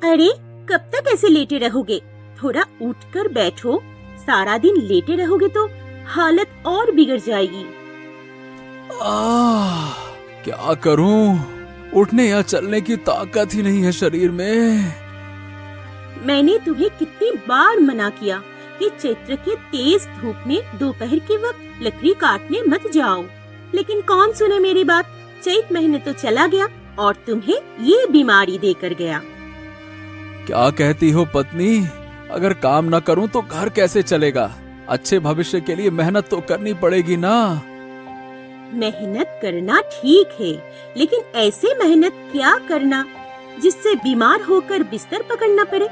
अरे कब तक ऐसे लेटे रहोगे? थोड़ा उठकर बैठो। सारा दिन लेटे रहोगे तो हालत और बिगड़ जाएगी। क्या करूं? उठने या चलने की ताकत ही नहीं है शरीर में। मैंने तुम्हें कितनी बार मना किया कि चैत्र के तेज धूप में दोपहर के वक्त लकड़ी काटने मत जाओ, लेकिन कौन सुने मेरी बात। चैत महीने तो चला गया और तुम्हें ये बीमारी देकर गया। क्या कहती हो पत्नी? अगर काम न करूं तो घर कैसे चलेगा? अच्छे भविष्य के लिए मेहनत तो करनी पड़ेगी ना। मेहनत करना ठीक है, लेकिन ऐसे मेहनत क्या करना जिससे बीमार होकर बिस्तर पकड़ना पड़े।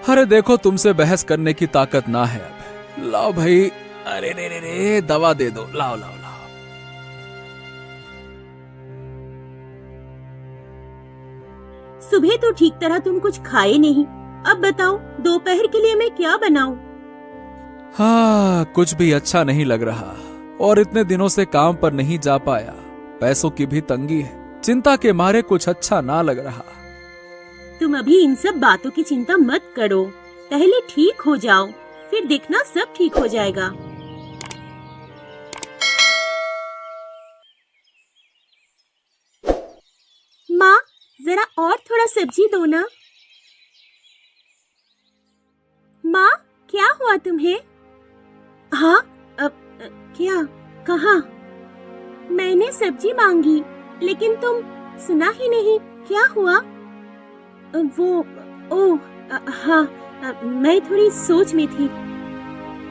अरे देखो, तुमसे बहस करने की ताकत ना है अब। लाओ भाई, अरे रे रे रे, दवा दे दो। लाओ लाओ लाओ। सुबह तो ठीक तरह तुम कुछ खाए नहीं, अब बताओ दोपहर के लिए मैं क्या बनाऊं? हाँ, कुछ भी अच्छा नहीं लग रहा और इतने दिनों से काम पर नहीं जा पाया। पैसों की भी तंगी है, चिंता के मारे कुछ अच्छा ना लग रहा। तुम अभी इन सब बातों की चिंता मत करो, पहले ठीक हो जाओ, फिर देखना सब ठीक हो जाएगा। माँ, जरा और थोड़ा सब्जी दो ना। माँ, क्या हुआ तुम्हें? हाँ, क्या? कहाँ? मैंने सब्जी मांगी, लेकिन तुम सुना ही नहीं। क्या हुआ? हाँ, मैं थोड़ी सोच में थी।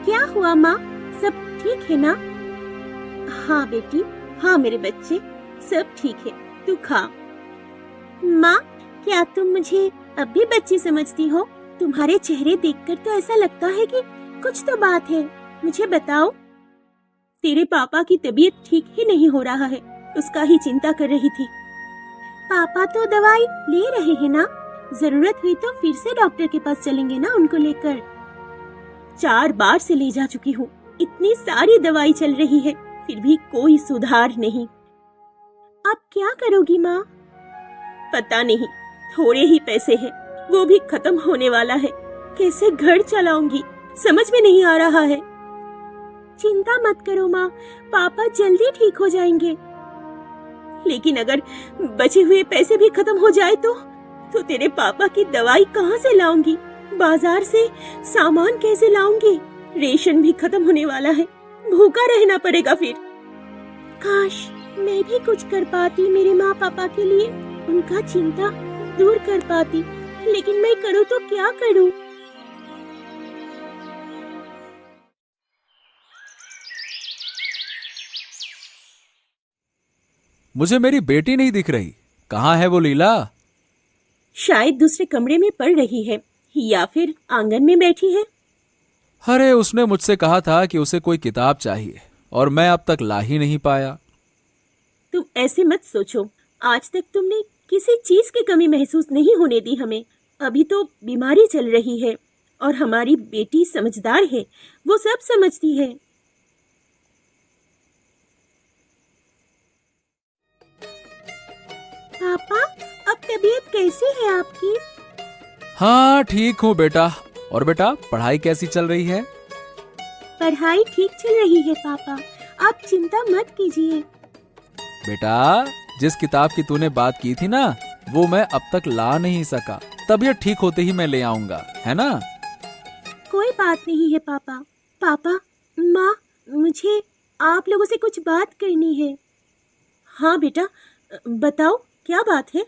क्या हुआ माँ? सब ठीक है ना? हाँ बेटी, हाँ मेरे बच्चे, सब ठीक है, तू खा। माँ, क्या तुम मुझे अब भी बच्ची समझती हो? तुम्हारे चेहरे देखकर तो ऐसा लगता है कि कुछ तो बात है, मुझे बताओ। तेरे पापा की तबीयत ठीक ही नहीं हो रहा है, उसका ही चिंता कर रही थी। पापा तो दवाई ले रहे हैं ना, जरूरत हुई तो फिर से डॉक्टर के पास चलेंगे ना उनको लेकर। 4 बार से ले जा चुकी हूँ, इतनी सारी दवाई चल रही है, फिर भी कोई सुधार नहीं। अब क्या करोगी माँ? पता नहीं, थोड़े ही पैसे हैं, वो भी खत्म होने वाला है। कैसे घर चलाऊंगी, समझ में नहीं आ रहा है। चिंता मत करो माँ, पापा जल्दी ठीक हो जाएंगे। लेकिन अगर बचे हुए पैसे भी खत्म हो जाए तो तेरे पापा की दवाई कहाँ से लाऊंगी? बाजार से सामान कैसे लाऊंगी? रेशन भी खत्म होने वाला है, भूखा रहना पड़ेगा फिर। काश मैं भी कुछ कर पाती मेरे माँ पापा के लिए, उनका चिंता दूर कर पाती, लेकिन मैं करूँ तो क्या करूँ? मुझे मेरी बेटी नहीं दिख रही, कहाँ है वो लीला? शायद दूसरे कमरे में पढ़ रही है या फिर आंगन में बैठी है। अरे उसने मुझसे कहा था कि उसे कोई किताब चाहिए और मैं अब तक ला ही नहीं पाया। तुम ऐसे मत सोचो, आज तक तुमने किसी चीज की कमी महसूस नहीं होने दी हमें। अभी तो बीमारी चल रही है और हमारी बेटी समझदार है, वो सब समझती है। पापा, अब तबीयत कैसी है आपकी? हाँ ठीक हूँ बेटा। और बेटा, पढ़ाई कैसी चल रही है? पढ़ाई ठीक चल रही है पापा, आप चिंता मत कीजिए। बेटा, जिस किताब की तूने बात की थी ना, वो मैं अब तक ला नहीं सका। तबीयत ठीक होते ही मैं ले आऊंगा, है ना? कोई बात नहीं है पापा। पापा, माँ, मुझे आप लोगों से कुछ बात करनी है। हाँ बेटा, बताओ क्या बात है?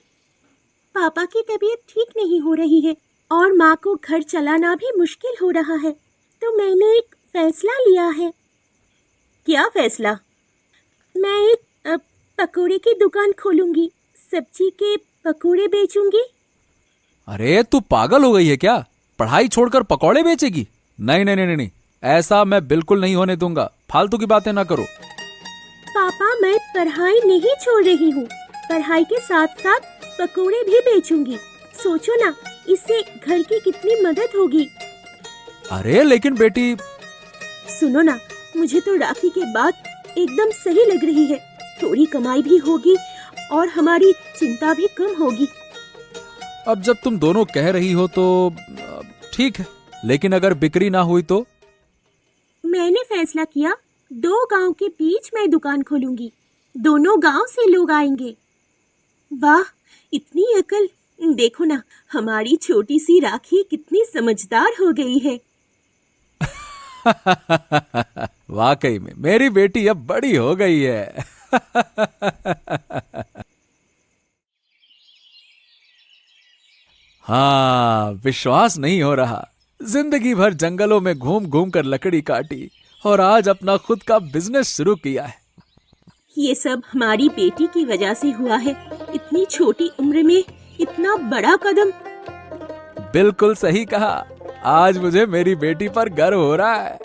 पापा की तबीयत ठीक नहीं हो रही है और माँ को घर चलाना भी मुश्किल हो रहा है, तो मैंने एक फैसला लिया है। क्या फैसला? मैं एक पकोड़े की दुकान खोलूंगी, सब्जी के पकोड़े बेचूंगी। अरे तू पागल हो गई है क्या? पढ़ाई छोड़कर पकौड़े बेचेगी? नहीं नहीं नहीं नहीं, ऐसा मैं बिल्कुल नहीं होने दूंगा। फालतू की बातें ना करो। पापा, मैं पढ़ाई नहीं छोड़ रही हूँ, पढ़ाई के साथ साथ पकोड़े भी बेचूंगी। सोचो ना, इससे घर की कितनी मदद होगी। अरे लेकिन बेटी। सुनो ना, मुझे तो राखी के बाद एकदम सही लग रही है। थोड़ी कमाई भी होगी और हमारी चिंता भी कम होगी। अब जब तुम दोनों कह रही हो तो ठीक है, लेकिन अगर बिक्री ना हुई तो? मैंने फैसला किया 2 गांव के बीच मैं दुकान खोलूंगी। दोनों गांव से लोग आएंगे। वाह, इतनी अकल! देखो ना, हमारी छोटी सी राखी कितनी समझदार हो गई है। वाकई में मेरी बेटी अब बड़ी हो गई है। हाँ, विश्वास नहीं हो रहा। जिंदगी भर जंगलों में घूम घूम कर लकड़ी काटी और आज अपना खुद का बिजनेस शुरू किया है। ये सब हमारी बेटी की वजह से हुआ है। इतनी छोटी उम्र में इतना बड़ा कदम। बिल्कुल सही कहा। आज मुझे मेरी बेटी पर गर्व हो रहा है।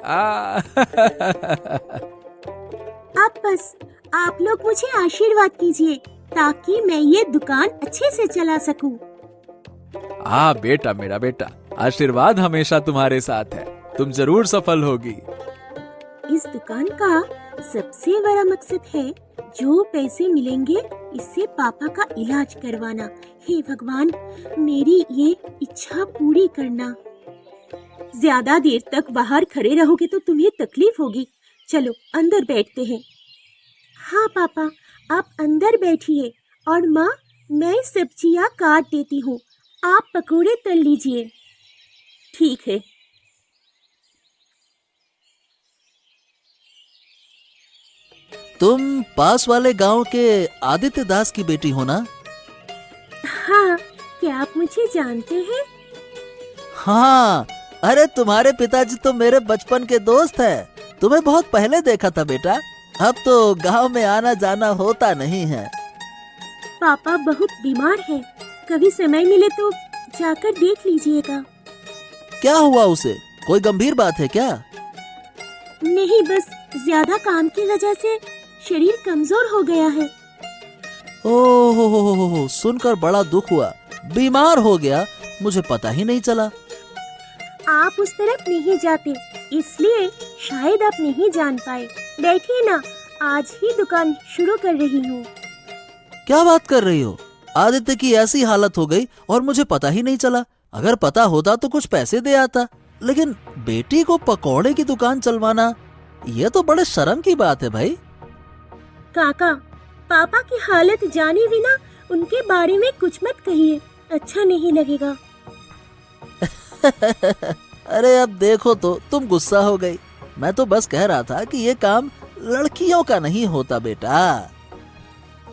आप लोग मुझे आशीर्वाद कीजिए ताकि मैं ये दुकान अच्छे से चला सकूं। बेटा, मेरा बेटा, आशीर्वाद हमेशा तुम्हारे साथ है। तुम जरूर सफल होगी। इस दुकान का सबसे बड़ा मकसद है जो पैसे मिलेंगे इससे पापा का इलाज करवाना। हे भगवान, मेरी ये इच्छा पूरी करना। ज्यादा देर तक बाहर खड़े रहोगे तो तुम्हें तकलीफ होगी। चलो अंदर बैठते हैं। हाँ पापा, आप अंदर बैठिए और माँ, मैं सब्जियाँ काट देती हूँ। आप पकोड़े तल लीजिए। ठीक है। तुम पास वाले गांव के आदित्य दास की बेटी हो ना? हाँ, क्या आप मुझे जानते हैं? हाँ, अरे तुम्हारे पिताजी तो मेरे बचपन के दोस्त हैं। तुम्हें बहुत पहले देखा था बेटा। अब तो गांव में आना जाना होता नहीं है। पापा बहुत बीमार हैं। कभी समय मिले तो जाकर देख लीजिएगा। क्या हुआ उसे? कोई गंभीर बात है क्या? नहीं, बस ज्यादा काम की वजह से शरीर कमजोर हो गया है। ओह हो, सुनकर बड़ा दुख हुआ। बीमार हो गया, मुझे पता ही नहीं चला। आप उस तरफ नहीं जाते, इसलिए शायद आप नहीं जान पाए। बैठिए ना, आज ही दुकान शुरू कर रही हूँ। क्या बात कर रही हो? आदित्य की ऐसी हालत हो गई और मुझे पता ही नहीं चला। अगर पता होता तो कुछ पैसे दे आता, लेकिन बेटी को पकौड़े की दुकान चलवाना, ये तो बड़े शर्म की बात है भाई। काका, पापा की हालत जाने बिना उनके बारे में कुछ मत कहिए, अच्छा नहीं लगेगा। अरे अब देखो तो तुम गुस्सा हो गई। मैं तो बस कह रहा था कि ये काम लड़कियों का नहीं होता बेटा।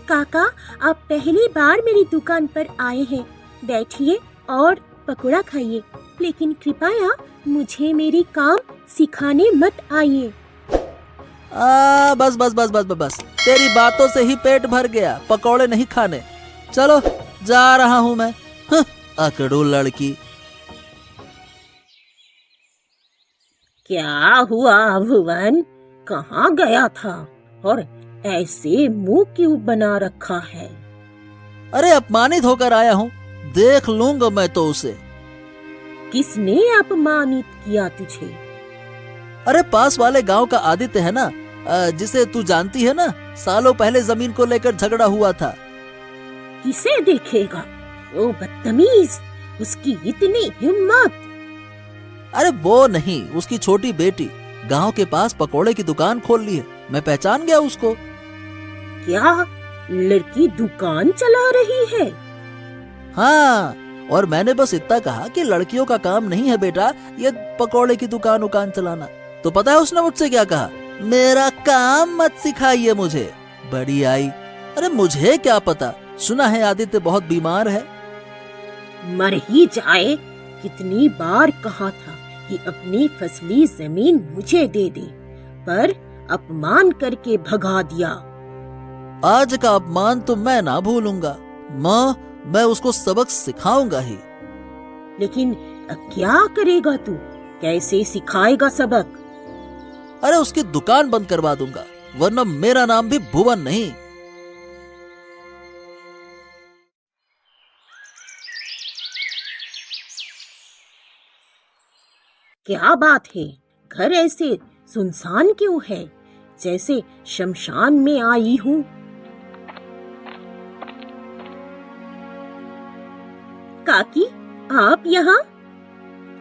काका, आप पहली बार मेरी दुकान पर आए हैं। बैठिए और पकोड़ा खाइए, लेकिन कृपया मुझे मेरी काम सिखाने मत आइए। बस बस बस बस बस, तेरी बातों से ही पेट भर गया। पकौड़े नहीं खाने। चलो, जा रहा हूँ मैं। अकड़ू लड़की। क्या हुआ भुवन, कहाँ गया था और ऐसे मुंह क्यों बना रखा है? अरे अपमानित होकर आया हूँ, देख लूंगा मैं तो उसे। किसने अपमानित किया तुझे? अरे पास वाले गांव का आदित्य है ना, जिसे तू जानती है ना, सालों पहले जमीन को लेकर झगड़ा हुआ था। किसे देखेगा वो बदतमीज, उसकी इतनी हिम्मत। अरे वो नहीं, उसकी छोटी बेटी गांव के पास पकोड़े की दुकान खोल ली है। मैं पहचान गया उसको। क्या लड़की दुकान चला रही है? हाँ, और मैंने बस इतना कहा कि लड़कियों का काम नहीं है बेटा ये पकोड़े की दुकान उकान चलाना। तो पता है उसने मुझसे क्या कहा? मेरा काम मत सिखाइए मुझे। बड़ी आई। अरे मुझे क्या पता, सुना है आदित्य बहुत बीमार है। मर ही जाए, कितनी बार कहा था कि अपनी फसली जमीन मुझे दे दे, पर अपमान करके भगा दिया। आज का अपमान तो मैं ना भूलूंगा माँ, मैं उसको सबक सिखाऊंगा ही। लेकिन क्या करेगा तू? कैसे सिखाएगा सबक? अरे उसकी दुकान बंद करवा दूंगा, वरना मेरा नाम भी भुवन नहीं। क्या बात है, घर ऐसे सुनसान क्यों है, जैसे शमशान में आई हूँ। काकी, आप यहाँ?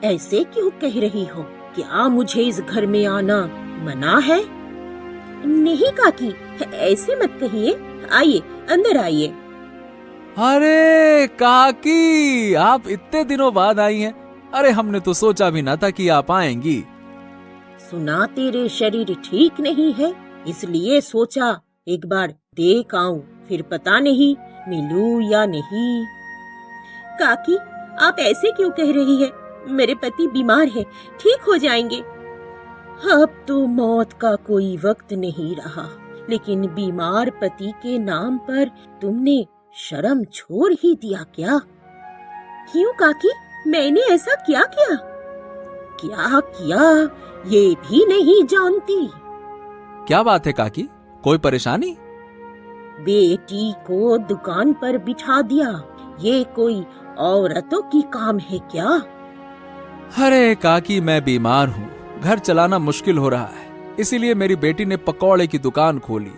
ऐसे क्यों कह रही हो? क्या मुझे इस घर में आना मना है? नहीं काकी, ऐसे मत कहिए। आइए, अंदर आइए। अरे काकी, आप इतने दिनों बाद आई हैं। अरे हमने तो सोचा भी ना था कि आप आएंगी। सुना तेरे शरीर ठीक नहीं है, इसलिए सोचा एक बार देख आऊं, फिर पता नहीं मिलूं या नहीं। काकी, आप ऐसे क्यों कह रही है? मेरे पति बीमार है, ठीक हो जाएंगे। अब तो मौत का कोई वक्त नहीं रहा, लेकिन बीमार पति के नाम पर तुमने शर्म छोड़ ही दिया क्या? क्यों काकी, मैंने ऐसा क्या किया? क्या किया ये भी नहीं जानती। क्या बात है काकी, कोई परेशानी? बेटी को दुकान पर बिठा दिया, ये कोई औरतों की काम है क्या? अरे काकी, मैं बीमार हूँ, घर चलाना मुश्किल हो रहा है, इसीलिए मेरी बेटी ने पकौड़े की दुकान खोली।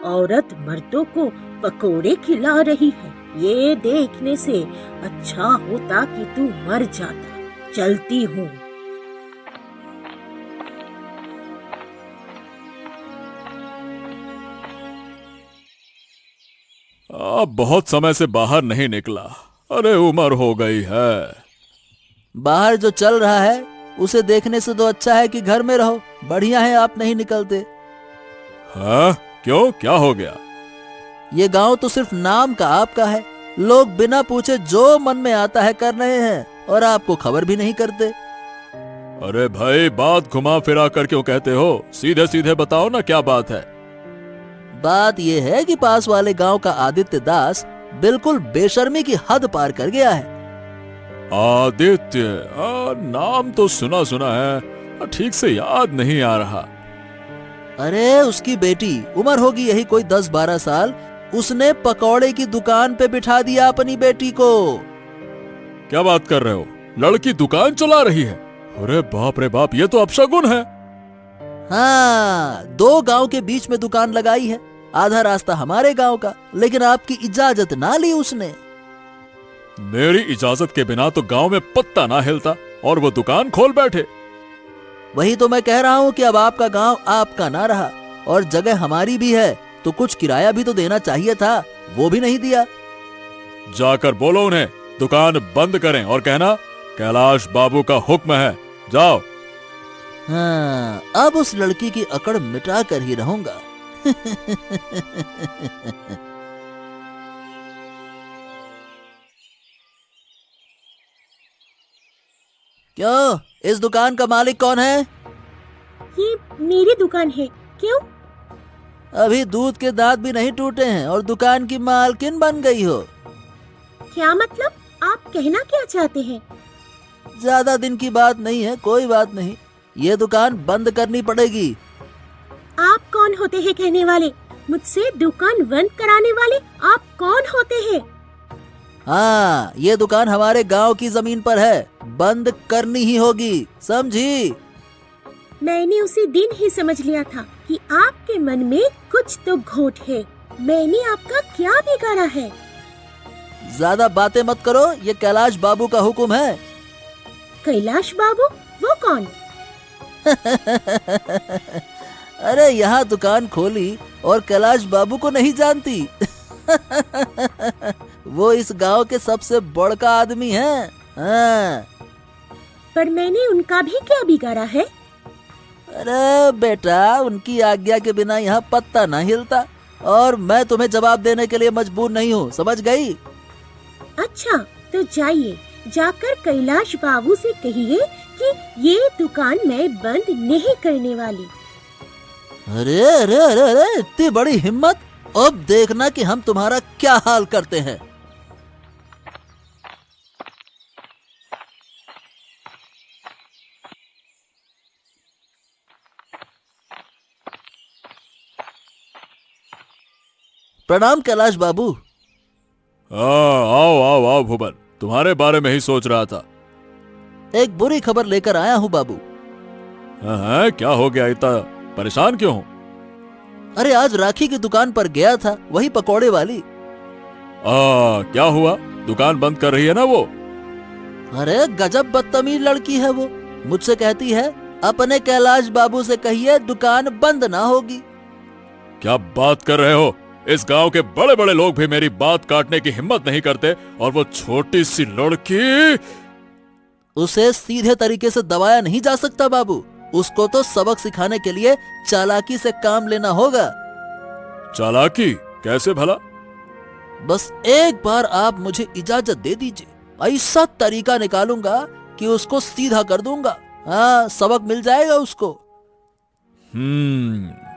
औरत मर्दों को पकोड़े खिला रही है, ये देखने से अच्छा होता कि तू मर जाता। चलती हूँ। बहुत समय से बाहर नहीं निकला। अरे उम्र हो गई है। बाहर जो चल रहा है उसे देखने से तो अच्छा है कि घर में रहो। बढ़िया है आप नहीं निकलते। हाँ, क्यों, क्या हो गया? ये गांव तो सिर्फ नाम का आपका है। लोग बिना पूछे जो मन में आता है कर रहे हैं और आपको खबर भी नहीं करते। अरे भाई, बात घुमा फिरा कर क्यों कहते हो? सीधे सीधे बताओ ना, क्या बात है? बात यह है कि पास वाले गांव का आदित्य दास बिल्कुल बेशर्मी की हद पार कर गया है। आदित्य? नाम तो सुना सुना है, ठीक से याद नहीं आ रहा। अरे उसकी बेटी, उम्र होगी यही कोई 10-12 साल, उसने पकौड़े की दुकान पे बिठा दिया अपनी बेटी को। क्या बात कर रहे हो? लड़की दुकान चला रही है? अरे बाप रे बाप, ये तो अपशगुन है। हाँ, 2 गांव के बीच में दुकान लगाई है, आधा रास्ता हमारे गांव का, लेकिन आपकी इजाजत ना ली उसने। मेरी इजाजत के बिना तो गांव में पत्ता ना हिलता और वो दुकान खोल बैठे। वही तो मैं कह रहा हूँ कि अब आपका गांव आपका ना रहा और जगह हमारी भी है, तो कुछ किराया भी तो देना चाहिए था, वो भी नहीं दिया। जाकर बोलो उन्हें दुकान बंद करें और कहना कैलाश बाबू का हुक्म है, जाओ। हाँ, अब उस लड़की की अकड़ मिटा कर ही रहूंगा। क्यों, इस दुकान का मालिक कौन है? ये मेरी दुकान है। क्यों? अभी दूध के दांत भी नहीं टूटे हैं और दुकान की मालकिन बन गई हो। क्या मतलब? आप कहना क्या चाहते हैं? ज्यादा दिन की बात नहीं है, कोई बात नहीं, ये दुकान बंद करनी पड़ेगी। आप कौन होते हैं कहने वाले? मुझसे दुकान बंद कराने वाले आप कौन होते हैं? हाँ, ये दुकान हमारे गांव की जमीन पर है, बंद करनी ही होगी, समझी? मैंने उसी दिन ही समझ लिया था कि आपके मन में कुछ तो खोट है। मैंने आपका क्या बिगाड़ा है? ज्यादा बातें मत करो, ये कैलाश बाबू का हुक्म है। कैलाश बाबू? वो कौन? अरे यहाँ दुकान खोली और कैलाश बाबू को नहीं जानती? वो इस गांव के सबसे बड़का आदमी हैं। हाँ। पर मैंने उनका भी क्या बिगाड़ा है? अरे बेटा, उनकी आज्ञा के बिना यहाँ पत्ता ना हिलता और मैं तुम्हें जवाब देने के लिए मजबूर नहीं हूँ, समझ गई? अच्छा, तो जाइए, जाकर कैलाश बाबू से कहिए कि ये दुकान मैं बंद नहीं करने वाली। अरे अरे अरे अरे, इतनी बड़ी हिम्मत! अब देखना कि हम तुम्हारा क्या हाल करते हैं। प्रणाम कैलाश बाबू। आओ आओ आओ भुवन, तुम्हारे बारे में ही सोच रहा था। एक बुरी खबर लेकर आया हूँ बाबू। हाँ, क्या हो गया, इतना परेशान क्यों हो? अरे आज राखी की दुकान पर गया था, वही पकौड़े वाली। क्या हुआ? दुकान बंद कर रही है ना वो। अरे गजब बदतमीज लड़की है वो। मुझसे कहती है अपने कैलाश बाबू से कहिए दुकान बंद ना होगी। क्या बात कर रहे हो? इस गांव के बड़े बड़े लोग भी मेरी बात काटने की हिम्मत नहीं करते, और वो छोटी सी लड़की। उसे सीधे तरीके से दबाया नहीं जा सकता बाबू। उसको तो सबक सिखाने के लिए चालाकी से काम लेना होगा। चालाकी कैसे भला? बस एक बार आप मुझे इजाजत दे दीजिए, ऐसा तरीका निकालूंगा कि उसको सीधा कर दूंगा। हाँ, सबक मिल जाएगा उसको।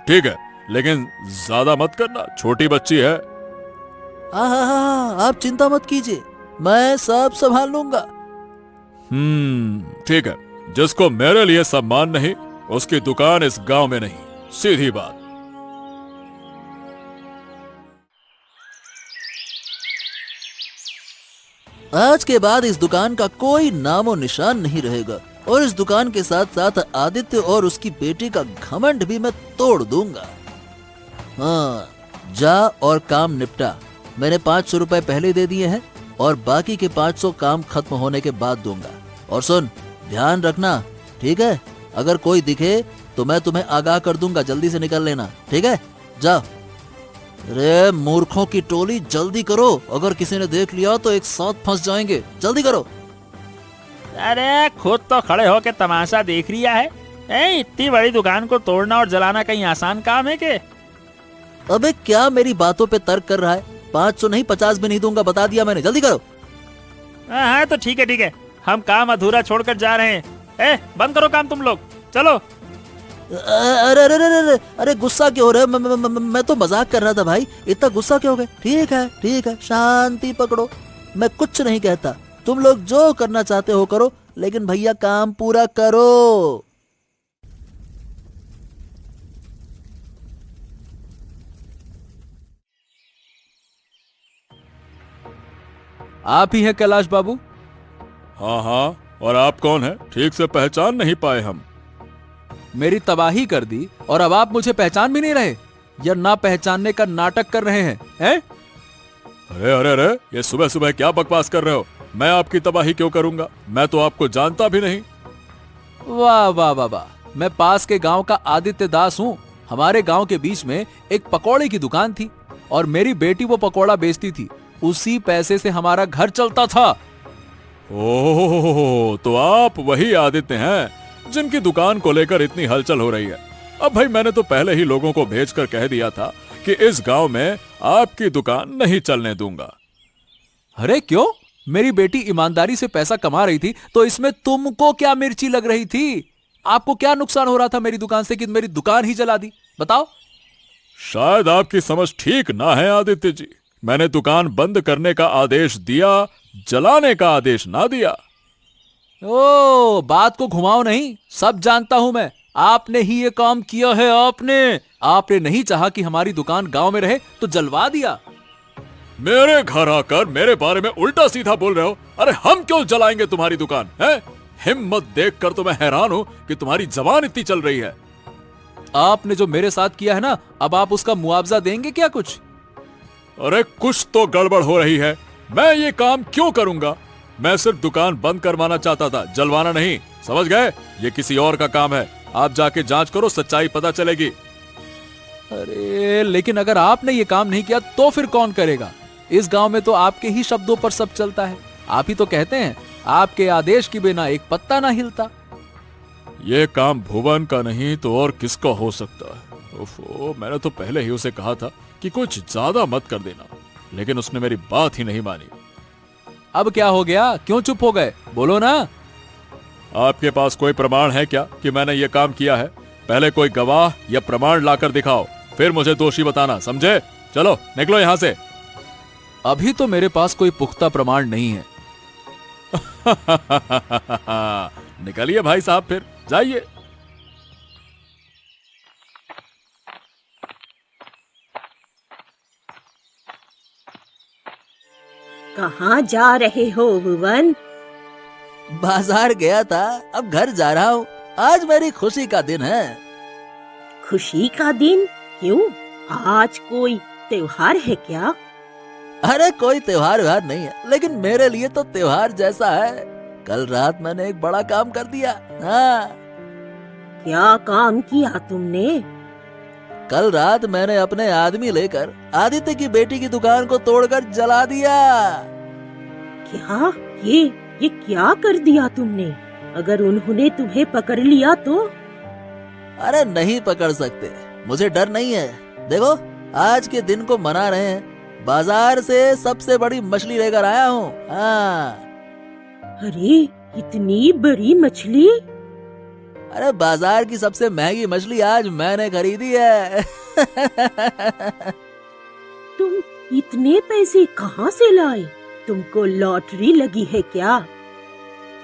ठीक है, लेकिन ज्यादा मत करना, छोटी बच्ची है। हाँ, आप चिंता मत कीजिए, मैं सब संभाल लूंगा। ठीक है, जिसको मेरे लिए सम्मान नहीं उसकी दुकान इस गांव में नहीं, सीधी बात। आज के बाद इस दुकान का कोई नामो निशान नहीं रहेगा, और इस दुकान के साथ साथ आदित्य और उसकी बेटी का घमंड भी मैं तोड़ दूंगा। हाँ, जा और काम निपटा। मैंने 500 रुपए पहले दे दिए हैं, और बाकी के 500 काम खत्म होने के बाद दूंगा। और सुन, ध्यान रखना, ठीक है? अगर कोई दिखे तो मैं तुम्हें आगाह कर दूंगा, जल्दी से निकल लेना, ठीक है? जाओ। अरे मूर्खों की टोली, जल्दी करो, अगर किसी ने देख लिया तो एक साथ फंस जाएंगे, जल्दी करो। अरे खुद तो खड़े होके तमाशा देख रिया है। इतनी बड़ी दुकान को तोड़ना और जलाना कहीं आसान काम है के? अबे क्या मेरी बातों पे तर्क कर रहा है? 500 नहीं 50 भी नहीं दूंगा, बता दिया मैंने, जल्दी करो। हाँ तो ठीक है, हम काम अधूरा छोड़कर जा रहे हैं। बंद करो काम तुम लोग, चलो। अरे अरे अरे अरे अरे गुस्सा क्यों हो रहे? मैं तो मजाक कर रहा था भाई, इतना गुस्सा क्यों हो गए? ठीक है, शांति पकड़ो, मैं कुछ नहीं कहता। तुम लोग जो करना चाहते हो करो, लेकिन भैया काम पूरा करो। आप ही हैं कैलाश बाबू? हाँ, और आप कौन हैं? ठीक से पहचान नहीं पाए हम। मेरी तबाही कर दी और अब आप मुझे पहचान भी नहीं रहे, या ना पहचानने का नाटक कर रहे हैं? अरे, ये सुबह सुबह क्या बकवास कर रहे हो? मैं आपकी तबाही क्यों करूंगा? मैं तो आपको जानता भी नहीं। वाह वाह वाह वाह, मैं पास के गांव का आदित्य दास हूँ। हमारे गांव के बीच में एक पकौड़े की दुकान थी, और मेरी बेटी वो पकौड़ा बेचती थी। उसी पैसे से हमारा घर चलता था। ओह, तो आप वही आदित्य हैं जिनकी दुकान को लेकर इतनी हलचल हो रही है। अब भाई, मैंने तो पहले ही लोगों को भेजकर कह दिया था कि इस गांव में आपकी दुकान नहीं चलने दूंगा। अरे क्यों? मेरी बेटी ईमानदारी से पैसा कमा रही थी, तो इसमें तुमको क्या मिर्ची लग रही थी? आपको क्या नुकसान हो रहा था मेरी दुकान से कि मेरी दुकान ही जला दी? बताओ। शायद आपकी समझ ठीक ना है आदित्य जी। मैंने दुकान बंद करने का आदेश दिया, जलाने का आदेश ना दिया। ओ, बात को घुमाओ नहीं, सब जानता हूं मैं। आपने ही ये काम किया है। आपने नहीं चाहा कि हमारी दुकान गांव में रहे तो जलवा दिया। मेरे घर आकर मेरे बारे में उल्टा सीधा बोल रहे हो? अरे हम क्यों जलाएंगे तुम्हारी दुकान है? हिम्मत देखकर तो मैं हैरान हूं कि तुम्हारी जबान इतनी चल रही है। आपने जो मेरे साथ किया है ना, अब आप उसका मुआवजा देंगे क्या कुछ? अरे कुछ तो गड़बड़ हो रही है। मैं ये काम क्यों करूंगा? मैं सिर्फ दुकान बंद करवाना चाहता था, जलवाना नहीं, समझ गए? ये किसी और का काम है। आप जाके जांच करो, सच्चाई पता चलेगी। अरे लेकिन अगर आपने ये काम नहीं किया तो फिर कौन करेगा? इस गांव में तो आपके ही शब्दों पर सब चलता है। आप ही तो कहते हैं आपके आदेश के बिना एक पत्ता ना हिलता। ये काम भुवन का नहीं तो और किसका हो सकता है? ओफो, मैंने तो पहले ही उसे कहा था कि कुछ ज्यादा मत कर देना, लेकिन उसने मेरी बात ही नहीं मानी। अब क्या हो गया? क्यों चुप हो गए? बोलो ना। आपके पास कोई प्रमाण है क्या कि मैंने ये काम किया है? पहले कोई गवाह या प्रमाण लाकर दिखाओ, फिर मुझे दोषी बताना, समझे? चलो निकलो यहां से। अभी तो मेरे पास कोई पुख्ता प्रमाण नहीं है। निकलिए भाई साहब, फिर जाइए। कहाँ जा रहे हो भुवन? बाजार गया था, अब घर जा रहा हूँ। आज मेरी खुशी का दिन है। खुशी का दिन? क्यों? आज कोई त्योहार है क्या? अरे कोई त्योहार व्योहार नहीं है, लेकिन मेरे लिए तो त्योहार जैसा है। कल रात मैंने एक बड़ा काम कर दिया। हाँ, क्या काम किया तुमने? कल रात मैंने अपने आदमी लेकर आदित्य की बेटी की दुकान को तोड़कर जला दिया। क्या? ये क्या कर दिया तुमने? अगर उन्होंने तुम्हें पकड़ लिया तो? अरे नहीं पकड़ सकते, मुझे डर नहीं है। देखो, आज के दिन को मना रहे हैं। बाजार से सबसे बड़ी मछली लेकर आया हूँ। हाँ। अरे इतनी बड़ी मछली? अरे बाजार की सबसे महंगी मछली आज मैंने खरीदी है। तुम इतने पैसे कहाँ से लाए? तुमको लॉटरी लगी है क्या?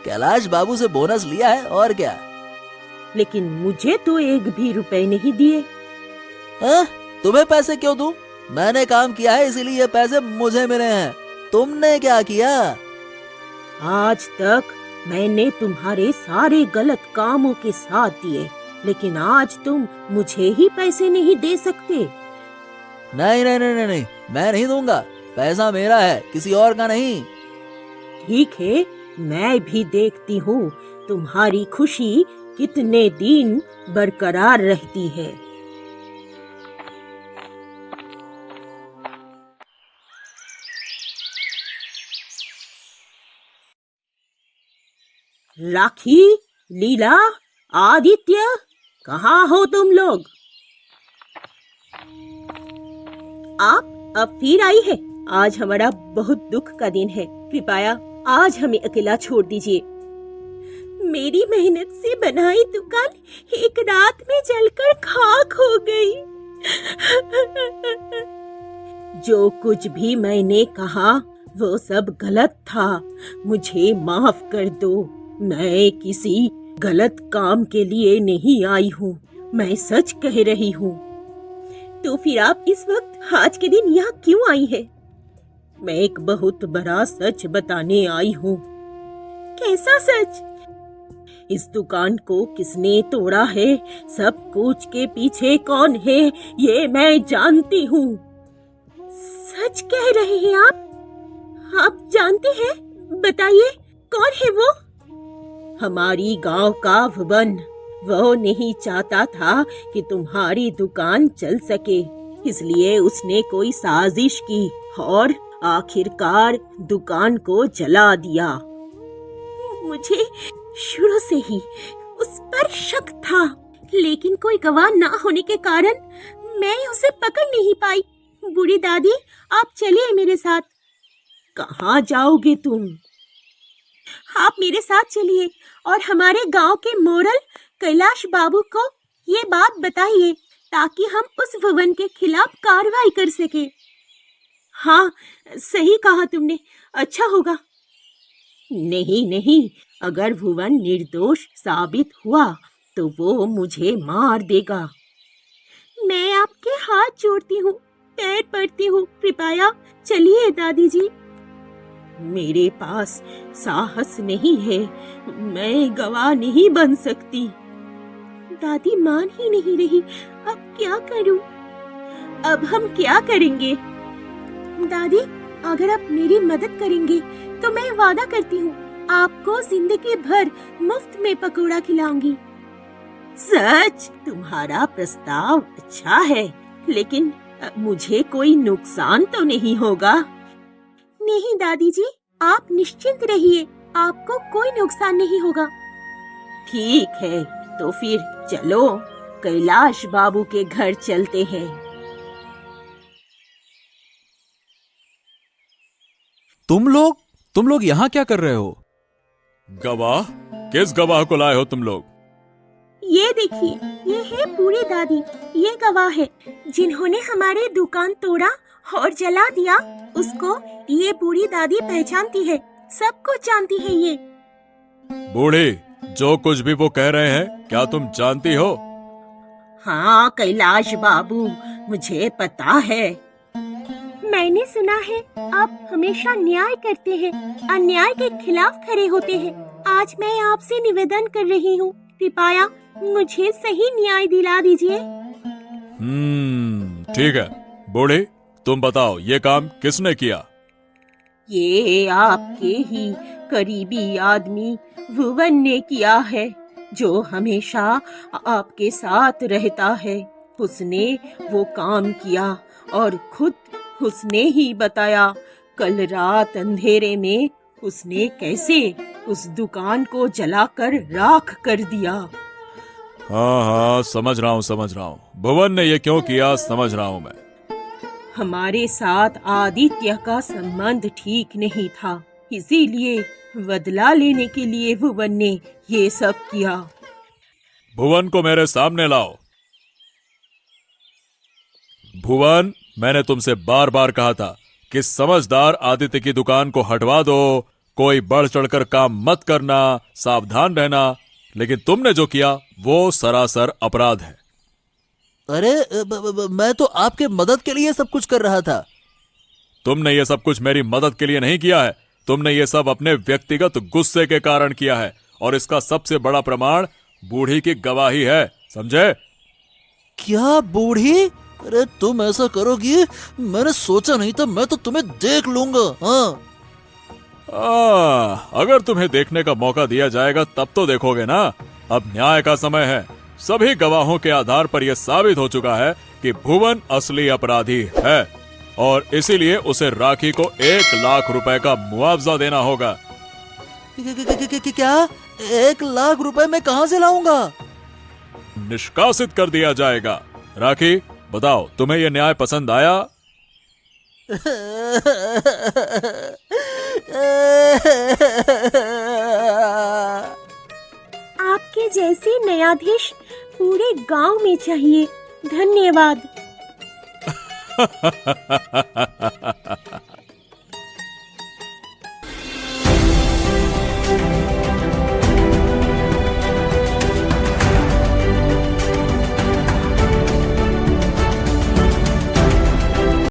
कैलाश बाबू से बोनस लिया है और क्या। लेकिन मुझे तो एक भी रुपए नहीं दिए। तुम्हें पैसे क्यों दूं? मैंने काम किया है, इसीलिए ये पैसे मुझे मिले हैं। तुमने क्या किया? आज तक मैंने तुम्हारे सारे गलत कामों के साथ दिए, लेकिन आज तुम मुझे ही पैसे नहीं दे सकते। नहीं नहीं नहीं नहीं, नहीं। मैं नहीं दूंगा। पैसा मेरा है, किसी और का नहीं। ठीक है, मैं भी देखती हूँ तुम्हारी खुशी कितने दिन बरकरार रहती है। राखी, लीला, आदित्य, कहाँ हो तुम लोग? आप अब फिर आई है। आज हमारा बहुत दुख का दिन है। कृपया आज हमें अकेला छोड़ दीजिए। मेरी मेहनत से बनाई दुकान एक रात में जलकर खाक हो गई। जो कुछ भी मैंने कहा वो सब गलत था। मुझे माफ कर दो। मैं किसी गलत काम के लिए नहीं आई हूँ। मैं सच कह रही हूँ। तो फिर आप इस वक्त आज के दिन यहाँ क्यों आई है? मैं एक बहुत बड़ा सच बताने आई हूँ। कैसा सच? इस दुकान को किसने तोड़ा है, सब कुछ के पीछे कौन है, ये मैं जानती हूँ। सच कह रहे हैं आप? आप जानते हैं? बताइए, कौन है वो? हमारी गांव का भुवन। वो नहीं चाहता था कि तुम्हारी दुकान चल सके, इसलिए उसने कोई साजिश की और आखिरकार दुकान को जला दिया। मुझे शुरू से ही उस पर शक था, लेकिन कोई गवाह ना होने के कारण मैं उसे पकड़ नहीं पाई। बूढ़ी दादी, आप चलिए मेरे साथ। कहाँ जाओगे तुम? आप मेरे साथ चलिए और हमारे गांव के मोरल कैलाश बाबू को ये बात बताइए, ताकि हम उस भवन के खिलाफ कार्रवाई कर सके। हाँ, सही कहा तुमने, अच्छा होगा। नहीं नहीं, अगर भुवन निर्दोष साबित हुआ तो वो मुझे मार देगा। मैं आपके हाथ जोड़ती हूँ, पैर पड़ती हूँ, कृपया चलिए दादी जी। मेरे पास साहस नहीं है, मैं गवाह नहीं बन सकती। दादी मान ही नहीं रही, अब क्या करूं? अब हम क्या करेंगे? दादी, अगर आप मेरी मदद करेंगे तो मैं वादा करती हूँ आपको जिंदगी भर मुफ्त में पकौड़ा खिलाऊंगी। सच? तुम्हारा प्रस्ताव अच्छा है, लेकिन मुझे कोई नुकसान तो नहीं होगा? नहीं दादी जी, आप निश्चिंत रहिए, आपको कोई नुकसान नहीं होगा। ठीक है, तो फिर चलो कैलाश बाबू के घर चलते हैं। तुम लोग यहाँ क्या कर रहे हो? गवाह? किस गवाह को लाए हो तुम लोग? ये देखिए, ये है बूढ़ी दादी। ये गवाह है जिन्होंने हमारे दुकान तोड़ा और जला दिया। उसको ये बूढ़ी दादी पहचानती है, सब कुछ जानती है ये। बूढ़ी, जो कुछ भी वो कह रहे हैं क्या तुम जानती हो? हाँ कैलाश बाबू, मुझे पता है। मैंने सुना है आप हमेशा न्याय करते हैं, अन्याय के खिलाफ खड़े होते हैं। आज मैं आपसे निवेदन कर रही हूँ, कृपया मुझे सही न्याय दिला दीजिए। ठीक है। बूढ़ी, तुम बताओ ये काम किसने किया? ये आपके ही करीबी आदमी भुवन ने किया है, जो हमेशा आपके साथ रहता है। उसने वो काम किया और खुद उसने ही बताया कल रात अंधेरे में उसने कैसे उस दुकान को जलाकर राख कर दिया। हाँ हाँ, समझ रहा हूँ। भुवन ने ये क्यों किया समझ रहा हूँ मैं। हमारे साथ आदित्य का संबंध ठीक नहीं था, इसीलिए बदला लेने के लिए भुवन ने ये सब किया। भुवन को मेरे सामने लाओ। भुवन, मैंने तुमसे बार बार कहा था कि समझदार आदित्य की दुकान को हटवा दो, कोई बढ़ चढ़कर काम मत करना, सावधान रहना, लेकिन तुमने जो किया वो सरासर अपराध है। अरे मैं तो आपके मदद के लिए सब कुछ कर रहा था। तुमने ये सब कुछ मेरी मदद के लिए नहीं किया है, तुमने ये सब अपने व्यक्तिगत गुस्से के कारण किया है, और इसका सबसे बड़ा प्रमाण बूढ़ी की गवाही है, समझे? क्या बूढ़ी? अरे तुम ऐसा करोगी मैंने सोचा नहीं था। मैं तो तुम्हें देख लूंगा। हाँ, अगर तुम्हें देखने का मौका दिया जाएगा तब तो देखोगे ना। अब न्याय का समय है। सभी गवाहों के आधार पर यह साबित हो चुका है कि भुवन असली अपराधी है, और इसीलिए उसे राखी को 1 लाख रुपए का मुआवजा देना होगा। क्या 1 लाख रुपए मैं कहाँ से लाऊंगा? निष्कासित कर दिया जाएगा। राखी, बताओ तुम्हें यह न्याय पसंद आया? आपके जैसे न्यायाधीश पूरे गांव में चाहिए। धन्यवाद।